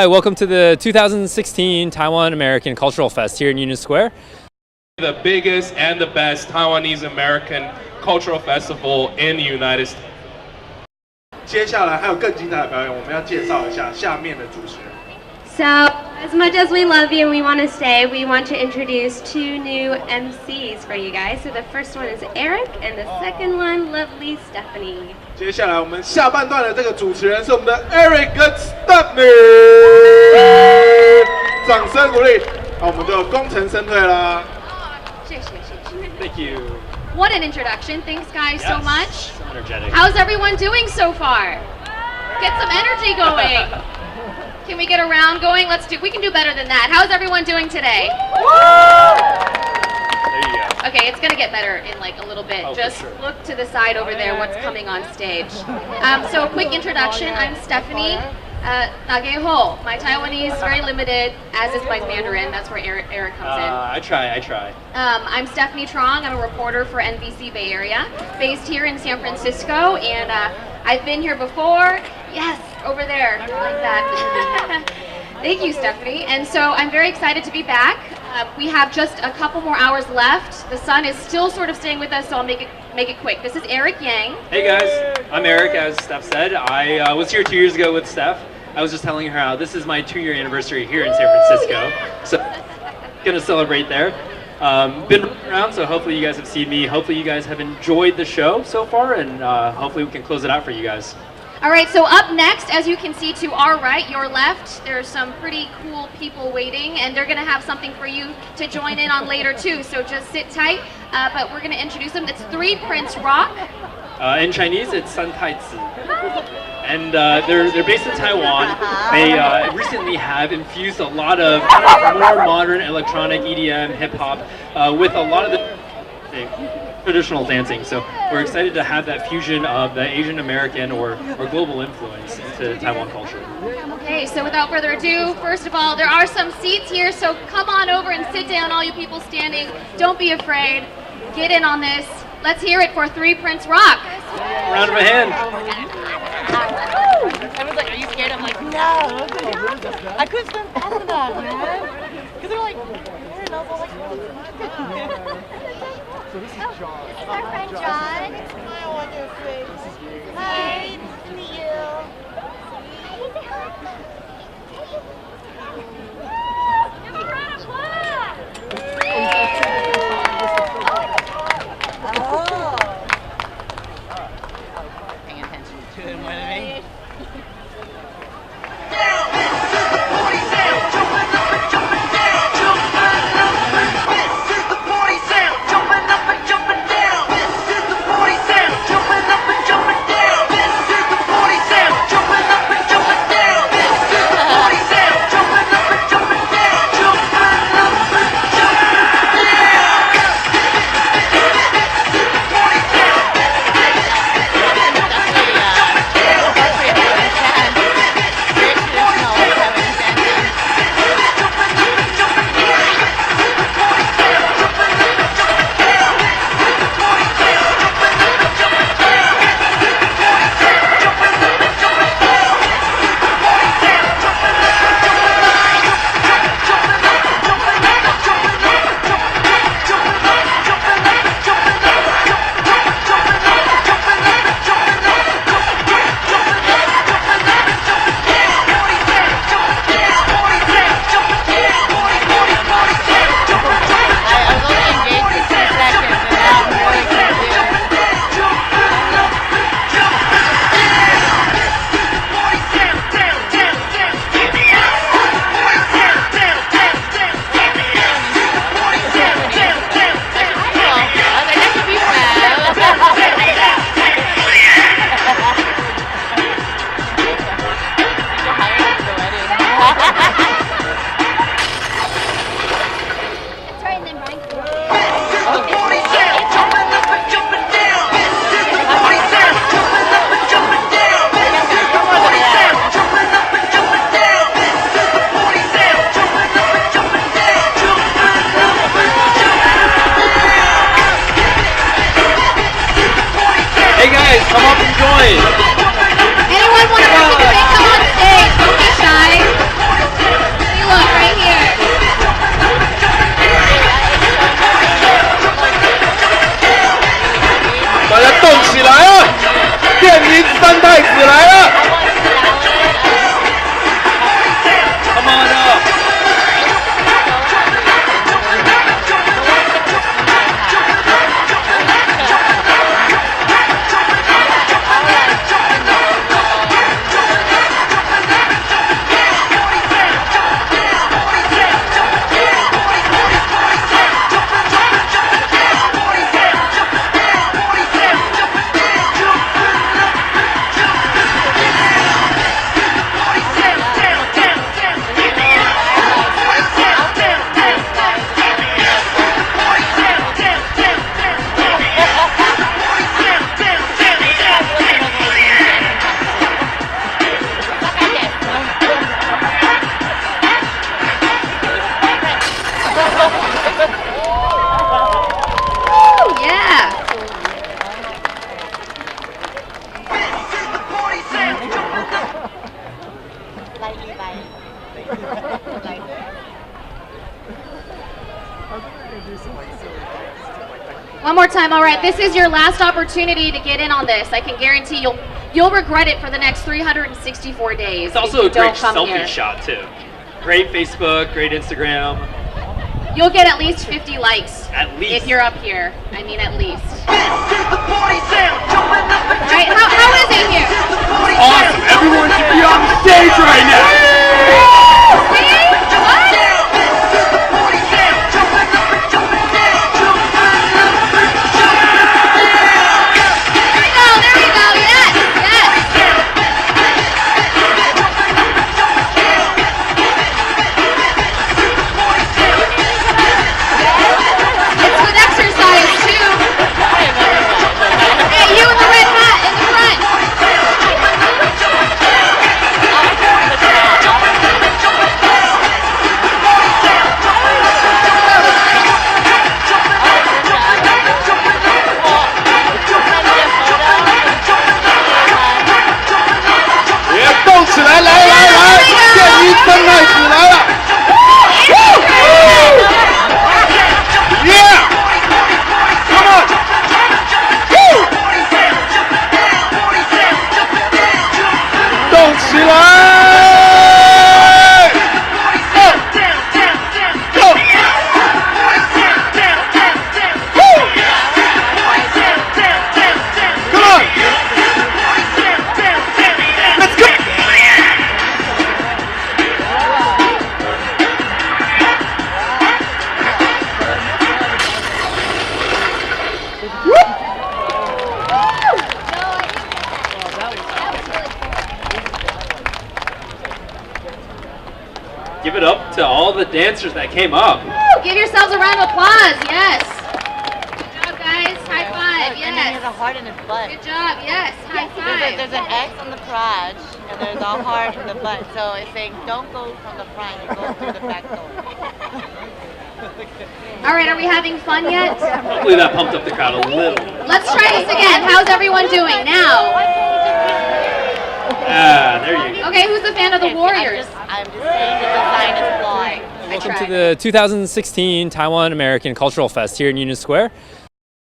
Hi, welcome to the 2016 Taiwan American Cultural Fest here in Union Square. The biggest and the best Taiwanese American cultural festival in the United States. 接下来还有更精彩的表演，我们要介绍一下下面的主持人。 So, as much as we love you and we want to stay, we want to introduce two new MCs for you guys. So the first one is Eric, and the second one, lovely Stephanie. 接下来我们下半段的这个主持人是我们的 Eric 跟 Stephanie， 掌声鼓励。好，我们就功成身退啦。谢谢。 Thank you. What an introduction. Thanks, guys, so much. So energetic. How's everyone doing so far? Get some energy going. Can we get a round going? We can do better than that. How's everyone doing today? There you go. Okay, it's gonna get better in like a little bit. Oh, Just for sure. look to the side over there, what's coming on stage. So a quick introduction, I'm Stephanie. Nageho. My Taiwanese is very limited, as is my Mandarin. That's where Eric comes in. I try. I'm Stephanie Trong. I'm a reporter for NBC Bay Area, based here in San Francisco, and I've been here before. Yes, over there, like that. Thank you, Stephanie. And so I'm very excited to be back. We have just a couple more hours left. The sun is still sort of staying with us, so I'll make it quick. This is Eric Yang. Hey guys, I'm Eric, as Steph said. I was here 2 years ago with Steph. I was just telling her how this is my 2-year anniversary here in San Francisco. So, gonna celebrate there. Been around, so hopefully you guys have seen me. Hopefully you guys have enjoyed the show so far, and hopefully we can close it out for you guys. All right, so up next, as you can see to our right, your left, there's some pretty cool people waiting, and they're gonna have something for you to join in on later too, so just sit tight. But we're gonna introduce them. It's 3 Prince Rock. In Chinese, it's San Tai Zi. And they're based in Taiwan. They recently have infused a lot of more modern electronic EDM, hip hop, with a lot of the traditional dancing. So we're excited to have that fusion of the Asian American or global influence into Taiwan culture. Okay, so without further ado, first of all, there are some seats here, so come on over and sit down, all you people standing. Don't be afraid. Get in on this. Let's hear it for 3 Prince Rock. Round of a hand. Everyone's like, are you scared? I'm like, no. I couldn't stand fast enough, man. Because they're like, weird, and I was like, So this is John. This is our friend John. Smile on your face. Hi, nice to meet you. Give a round of applause. Paying attention to him, what I mean? Jumping up and jumping down. This is the party sound. Jumping up and jumping down. This is One more time, all right. This is your last opportunity to get in on this. I can guarantee you'll regret it for the next 364 days. It's also a great selfie shot too. Great Facebook, great Instagram. You'll get at least 50 likes. At least. If you're up here. I mean, at least. Right? How is it here? Awesome. Everyone should be on the stage right now. Give it up to all the dancers that came up. Woo! Give yourselves a round of applause, yes. Good job, guys. High five, yes. And then he has a heart in his butt. Good job, yes. High five. There's an X on the crotch, and there's a heart in the butt. So it's saying, don't go from the front, you go through the back door. All right, are we having fun yet? Hopefully that pumped up the crowd a little. Let's try this again. How's everyone doing now? There you go. Okay, who's a fan of the Warriors? I'm just saying the design is flawed. Welcome to the 2016 Taiwan American Cultural Fest here in Union Square.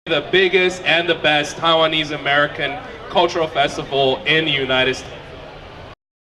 The biggest and the best Taiwanese American cultural festival in the United States.